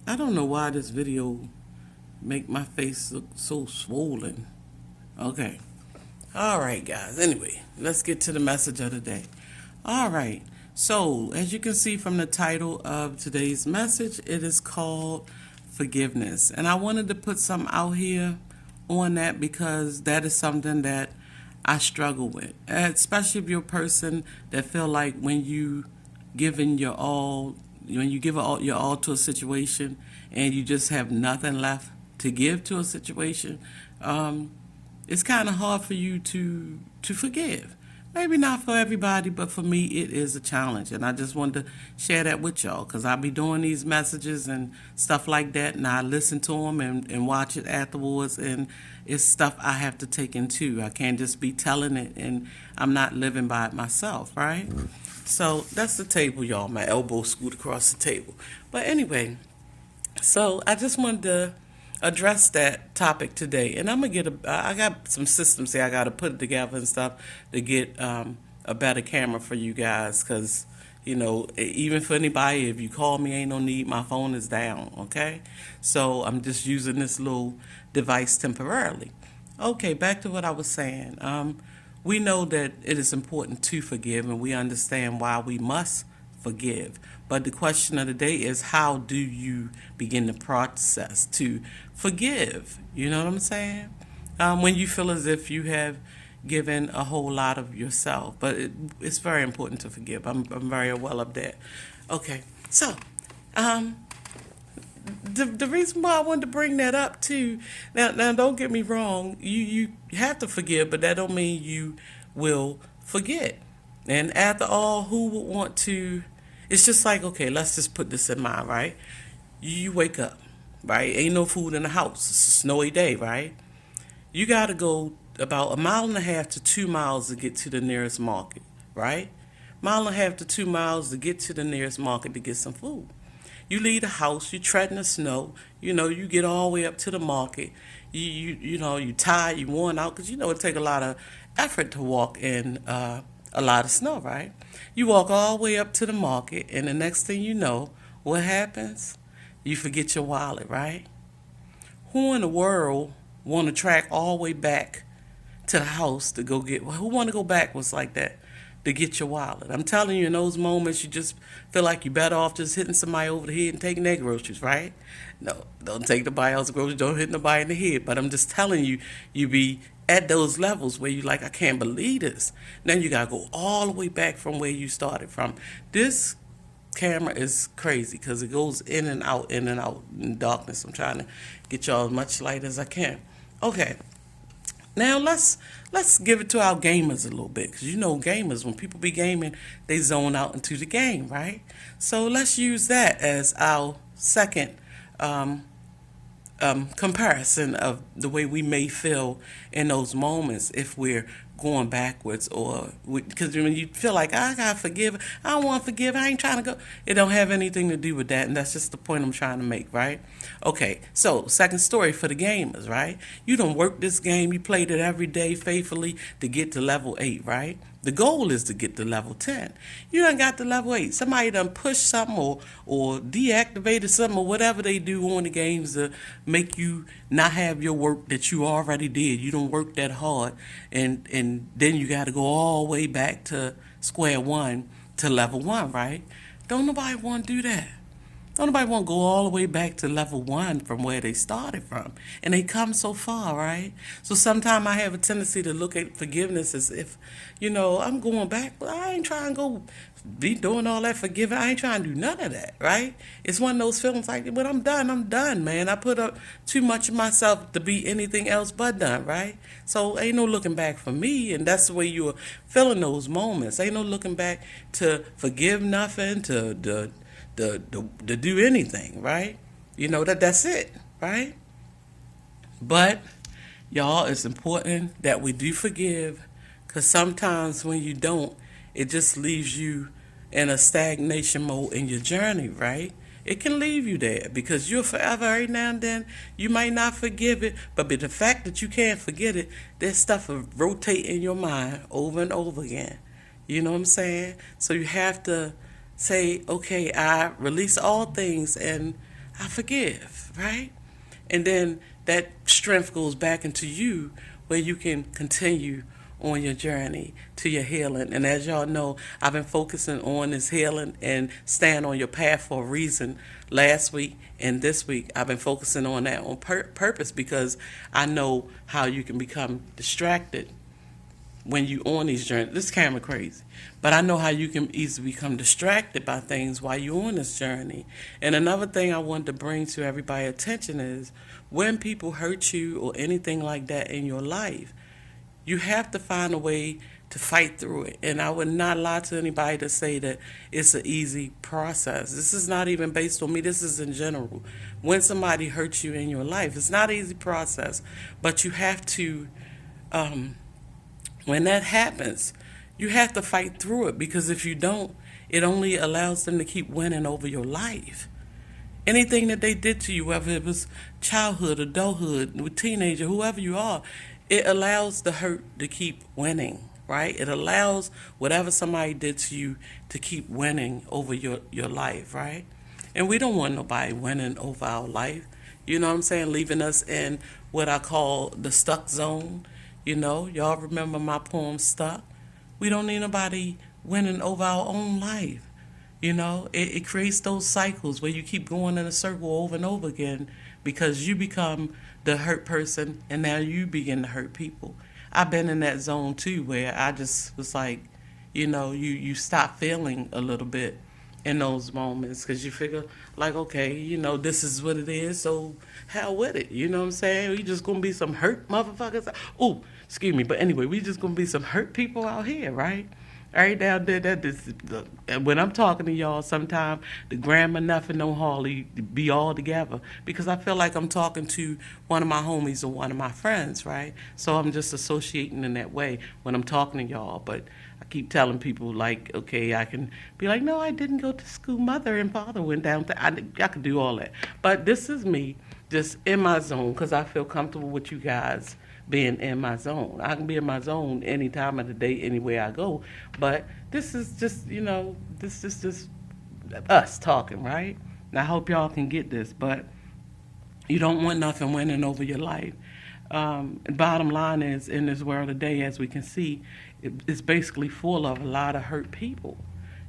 I don't know why this video make my face look so swollen. Okay. All right, guys. Anyway, let's get to the message of the day. All right. So, as you can see from the title of today's message, it is called forgiveness. And I wanted to put something out here on that because that is something that I struggle with, especially if you're a person that feel like when you giving your all, when you give your all to a situation and you just have nothing left to give to a situation, it's kind of hard for you to forgive. Maybe not for everybody, but for me, it is a challenge. And I just wanted to share that with y'all because I'll be doing these messages and stuff like that. And I listen to them and watch it afterwards. And it's stuff I have to take into. I can't just be telling it and I'm not living by it myself, right? So that's the table, y'all. My elbow scoot across the table. But anyway, so I just wanted to address that topic today, and I'm gonna I got some systems here. I got to put it together and stuff to get a better camera for you guys, because even for anybody, if you call me, ain't no need. My phone is down. Okay, so I'm just using this little device temporarily. Okay, back to what I was saying. We know that it is important to forgive, and we understand why we must forgive. But the question of the day is, how do you begin the process to forgive? You know what I'm saying? When you feel as if you have given a whole lot of yourself. But it's very important to forgive. I'm very well of that. Okay, so the reason why I wanted to bring that up too. Now don't get me wrong. You have to forgive, but that don't mean you will forget. And after all, who would want to? It's just like, okay, let's just put this in mind, right? You wake up, right? Ain't no food in the house. It's a snowy day, right? You got to go about 1.5 to 2 miles to get to the nearest market, right? 1.5 to 2 miles to get to the nearest market to get some food. You leave the house, you tread in the snow, you get all the way up to the market. You tired, you worn out, because it take a lot of effort to walk in a lot of snow, right? You walk all the way up to the market, and the next thing you know, what happens? You forget your wallet, right? Who in the world want to track all the way back to the house to go get? Who want to go backwards like that to get your wallet? I'm telling you, in those moments, you just feel like you're better off just hitting somebody over the head and taking their groceries, right? No, don't take nobody else's groceries. Don't hit nobody in the head. But I'm just telling you, you be at those levels where you like, I can't believe this. Then you gotta go all the way back from where you started from. This camera is crazy because it goes in and out in darkness. I'm trying to get y'all as much light as I can. Okay, now let's give it to our gamers a little bit, because gamers, when people be gaming, they zone out into the game, right? So let's use that as our second comparison of the way we may feel in those moments if we're going backwards, or because when you feel like, I gotta forgive, I don't want to forgive, I ain't trying to go. It don't have anything to do with that, and that's just the point I'm trying to make, right? Okay, so second story for the gamers, right? You don't work this game, you played it every day faithfully to get to level 8, right? The goal is to get to level 10. You done got to level 8. Somebody done pushed something or deactivated something or whatever they do on the games to make you not have your work that you already did. You don't work that hard, and then you got to go all the way back to square one to level 1, right? Don't nobody want to do that. Don't nobody want to go all the way back to level 1 from where they started from. And they come so far, right? So sometimes I have a tendency to look at forgiveness as if, I'm going back, but I ain't trying to go be doing all that forgiving. I ain't trying to do none of that, right? It's one of those feelings like, when I'm done, man. I put up too much of myself to be anything else but done, right? So ain't no looking back for me, and that's the way you're feeling those moments. Ain't no looking back to forgive nothing, to do anything, right? That's it, right? But y'all, it's important that we do forgive, because sometimes when you don't, it just leaves you in a stagnation mode in your journey, right? It can leave you there because you're forever. Every now and then you might not forgive it, but the fact that you can't forget it, that stuff will rotate in your mind over and over again. You know what I'm saying? So you have to say, okay, I release all things and I forgive, right? And then that strength goes back into you where you can continue on your journey to your healing. And as y'all know, I've been focusing on this healing and stand on your path for a reason. Last week and this week, I've been focusing on that on purpose because I know how you can become distracted when you on these journeys. This camera crazy. But I know how you can easily become distracted by things while you're on this journey. And another thing I want to bring to everybody's attention is when people hurt you or anything like that in your life, you have to find a way to fight through it. And I would not lie to anybody to say that it's an easy process. This is not even based on me. This is in general. When somebody hurts you in your life, it's not an easy process. But you have to, when that happens, you have to fight through it because if you don't, it only allows them to keep winning over your life. Anything that they did to you, whether it was childhood, adulthood, with teenager, whoever you are, it allows the hurt to keep winning, right? It allows whatever somebody did to you to keep winning over your life, right? And we don't want nobody winning over our life. You know what I'm saying? Leaving us in what I call the stuck zone. You know, y'all remember my poem Stuck? We don't need nobody winning over our own life. You know, it creates those cycles where you keep going in a circle over and over again because you become the hurt person and now you begin to hurt people. I've been in that zone too where I just was like, you know, you stop feeling a little bit in those moments because you figure like, okay, you know, this is what it is, so hell with it. You know what I'm saying? We just gonna be some hurt motherfuckers. Oh, excuse me, but anyway, we just gonna be some hurt people out here, right? Right down there, and when I'm talking to y'all, sometimes the grammar, nothing, no hardly be all together because I feel like I'm talking to one of my homies or one of my friends, right? So I'm just associating in that way when I'm talking to y'all. But I keep telling people like, okay, I can be like, no, I didn't go to school. Mother and father went down. I could do all that. But this is me just in my zone because I feel comfortable with you guys being in my zone. I can be in my zone any time of the day, anywhere I go. But this is just, you know, this is just us talking, right? And I hope y'all can get this, but you don't want nothing winning over your life. Bottom line is, in this world today, as we can see, it's basically full of a lot of hurt people.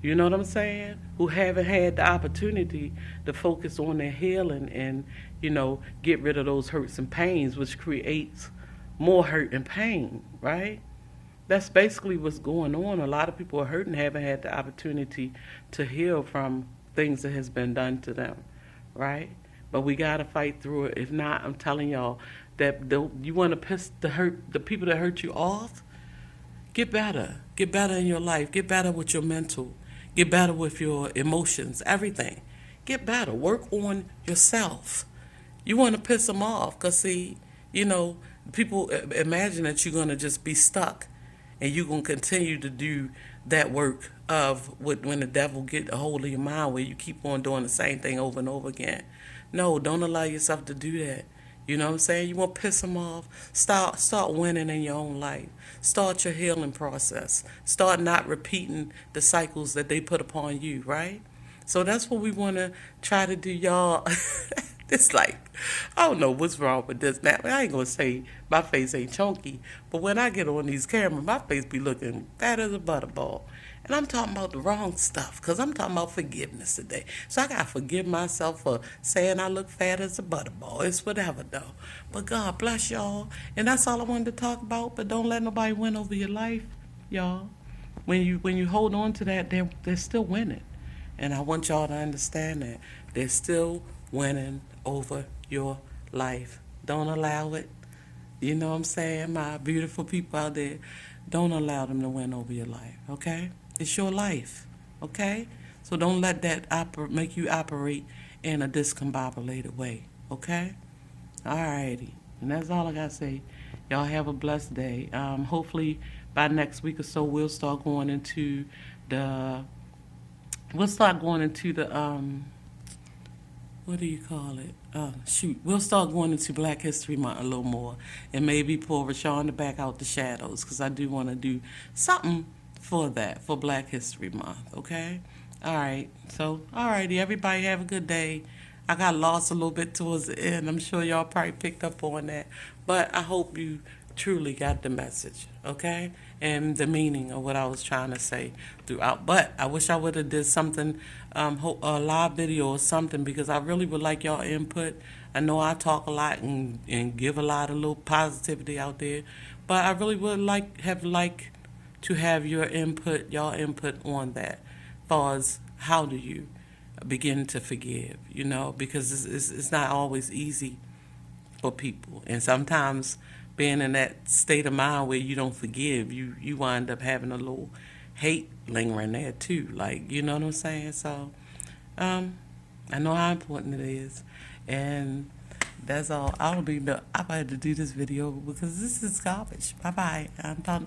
You know what I'm saying? Who haven't had the opportunity to focus on their healing and, you know, get rid of those hurts and pains, which creates more hurt and pain, right? That's basically what's going on. A lot of people are hurting, haven't had the opportunity to heal from things that has been done to them, right? But we gotta fight through it. If not, I'm telling y'all that you want to piss the people that hurt you off. Get better. Get better in your life. Get better with your mental. Get better with your emotions. Everything. Get better. Work on yourself. You want to piss them off because see, you know, people imagine that you're going to just be stuck and you're going to continue to do that work of when the devil get a hold of your mind where you keep on doing the same thing over and over again. No, don't allow yourself to do that. You know what I'm saying? You want to piss them off? Start winning in your own life. Start your healing process. Start not repeating the cycles that they put upon you, right? So that's what we want to try to do, y'all. It's like, I don't know what's wrong with this now. I ain't going to say my face ain't chunky, but when I get on these cameras, my face be looking fat as a butterball. And I'm talking about the wrong stuff because I'm talking about forgiveness today. So I got to forgive myself for saying I look fat as a butterball. It's whatever, though. But God bless y'all. And that's all I wanted to talk about. But don't let nobody win over your life, y'all. When you hold on to that, they're still winning. And I want y'all to understand that. They're still winning over your life. Don't allow it. You know what I'm saying? My beautiful people out there, don't allow them to win over your life, okay? It's your life, okay? So don't let that make you operate in a discombobulated way, okay? Alrighty. And that's all I got to say. Y'all have a blessed day. Hopefully by next week or so, we'll start going into the what do you call it? We'll start going into Black History Month a little more and maybe pull Rashawn to back out the shadows because I do want to do something for that, for Black History Month, okay? All right. So, all righty. Everybody have a good day. I got lost a little bit towards the end. I'm sure y'all probably picked up on that. But I hope you truly got the message, okay? And the meaning of what I was trying to say throughout. But I wish I would have did something, a live video or something, because I really would like y'all input. I know I talk a lot and give a lot of little positivity out there, but I really would like to have y'all input on that, as far as how do you begin to forgive, because it's not always easy for people. And sometimes being in that state of mind where you don't forgive, you wind up having a little hate lingering there too. Like, you know what I'm saying? So, I know how important it is. And that's all. I had to do this video because this is garbage. Bye bye. I'm talking.